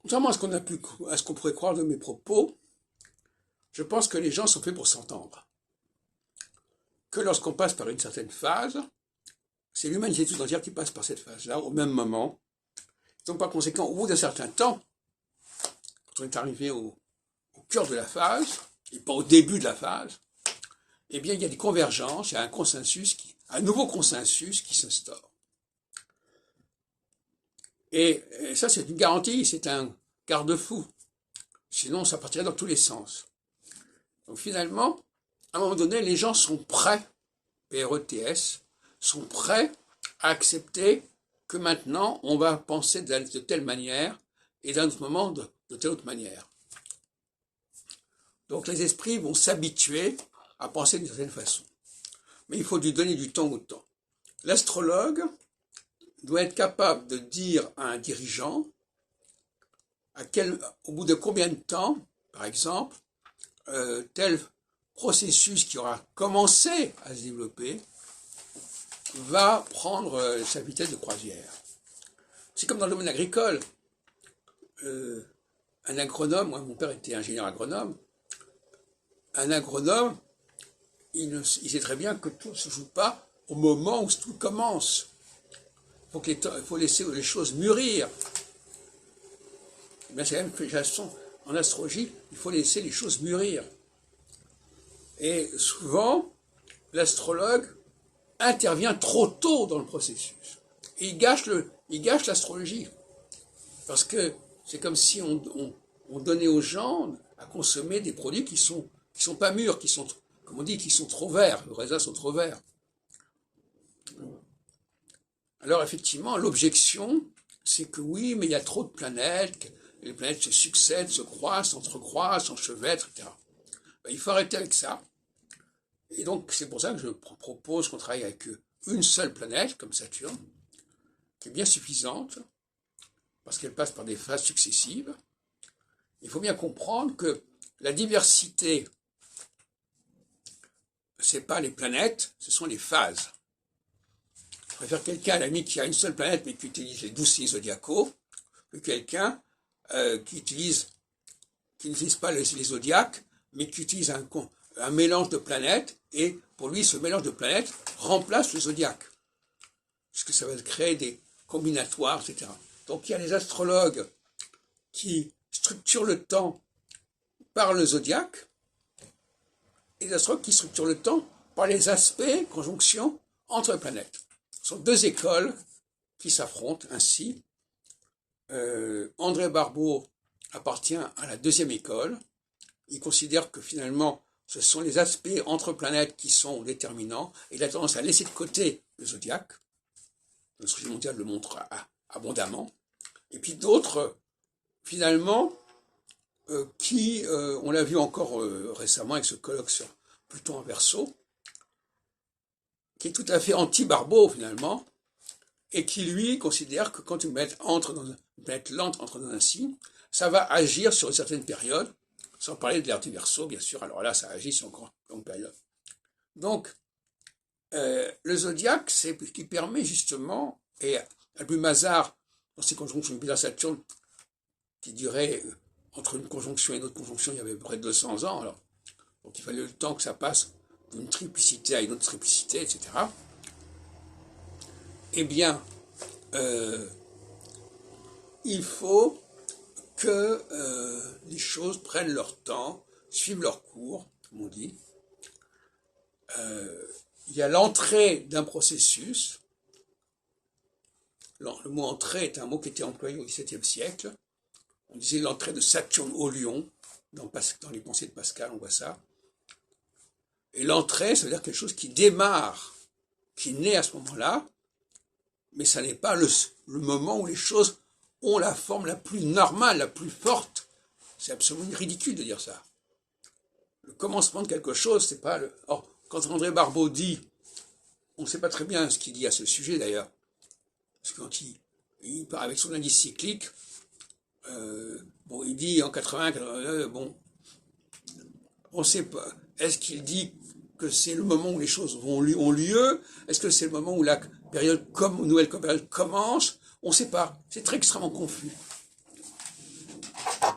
Contrairement à ce qu'on pourrait croire de mes propos, je pense que les gens sont faits pour s'entendre. Que lorsqu'on passe par une certaine phase, c'est l'humanité tout entière qui passe par cette phase-là au même moment. Donc par conséquent, au bout d'un certain temps, quand on est arrivé au cœur de la phase, et pas au début de la phase, eh bien il y a des convergences, il y a un nouveau consensus qui s'instaure. Et ça, c'est une garantie, c'est un garde-fou. Sinon, ça partirait dans tous les sens. Donc finalement, à un moment donné, les gens sont prêts, PRETS, sont prêts à accepter que maintenant, on va penser de telle manière et d'un autre moment de telle autre manière. Donc les esprits vont s'habituer à penser d'une certaine façon. Mais il faut lui donner du temps au temps. L'astrologue doit être capable de dire à un dirigeant au bout de combien de temps, par exemple, tel processus qui aura commencé à se développer va prendre sa vitesse de croisière. C'est comme dans le domaine agricole. Un agronome, moi mon père était ingénieur agronome, un agronome, il sait très bien que tout ne se joue pas au moment où tout commence. Il faut laisser les choses mûrir. C'est la même façon en astrologie, il faut laisser les choses mûrir. Et souvent, l'astrologue intervient trop tôt dans le processus. Et il gâche l'astrologie. Parce que c'est comme si on donnait aux gens à consommer des produits qui sont pas mûrs, qui sont, comme on dit, qui sont trop verts. Les raisins sont trop verts. Alors effectivement, l'objection, c'est que oui, mais il y a trop de planètes, les planètes se succèdent, se croisent, s'entrecroisent, s'enchevêtrent, etc. Ben, il faut arrêter avec ça. Et donc, c'est pour ça que je propose qu'on travaille avec une seule planète, comme Saturne, qui est bien suffisante, parce qu'elle passe par des phases successives. Il faut bien comprendre que la diversité, c'est pas les planètes, ce sont les phases. Je préfère quelqu'un, à la limite, qui a une seule planète, mais qui utilise les 12 signes zodiacaux, que quelqu'un qui n'utilise pas les zodiaques, mais qui utilise un mélange de planètes, et pour lui, ce mélange de planètes remplace le zodiaque. Puisque ça va créer des combinatoires, etc. Donc il y a les astrologues qui structurent le temps par le zodiaque, et les astrologues qui structurent le temps par les aspects, conjonctions entre les planètes. Ce sont deux écoles qui s'affrontent ainsi. André Barbeau appartient à la deuxième école. Il considère que finalement, ce sont les aspects entre planètes qui sont déterminants, et il a tendance à laisser de côté le zodiaque. L'astrologie mondiale le montre abondamment. Et puis d'autres, finalement, on l'a vu encore récemment avec ce colloque sur Pluton en Verseau, qui est tout à fait anti-Barbeau finalement, et qui lui considère que quand une planète lente entre dans un signe, ça va agir sur une certaine période, sans parler de l'ère du Verseau, bien sûr, alors là, ça agit sur une longue période. Donc, le zodiaque, c'est ce qui permet justement, et Albus Mazar, dans ses conjonctions Jupiter-Saturne, qui duraient entre une conjonction et une autre conjonction, il y avait à peu près 200 ans, alors, donc il fallait le temps que ça passe d'une triplicité à une autre triplicité, etc. Eh bien, il faut que les choses prennent leur temps, suivent leur cours, comme on dit. Il y a l'entrée d'un processus. Le mot entrée est un mot qui était employé au XVIIe siècle. On disait l'entrée de Saturne au Lion, dans les pensées de Pascal, on voit ça. Et l'entrée, ça veut dire quelque chose qui démarre, qui naît à ce moment-là, mais ça n'est pas le moment où les choses ont la forme la plus normale, la plus forte. C'est absolument ridicule de dire ça. Le commencement de quelque chose, c'est pas le... Or, quand André Barbeau dit, on ne sait pas très bien ce qu'il dit à ce sujet d'ailleurs, parce que quand il part avec son indice cyclique, il dit en 80, on ne sait pas. Est-ce qu'il dit que c'est le moment où les choses ont lieu? Est-ce que c'est le moment où la nouvelle période commence? On ne sait pas. C'est très extrêmement confus.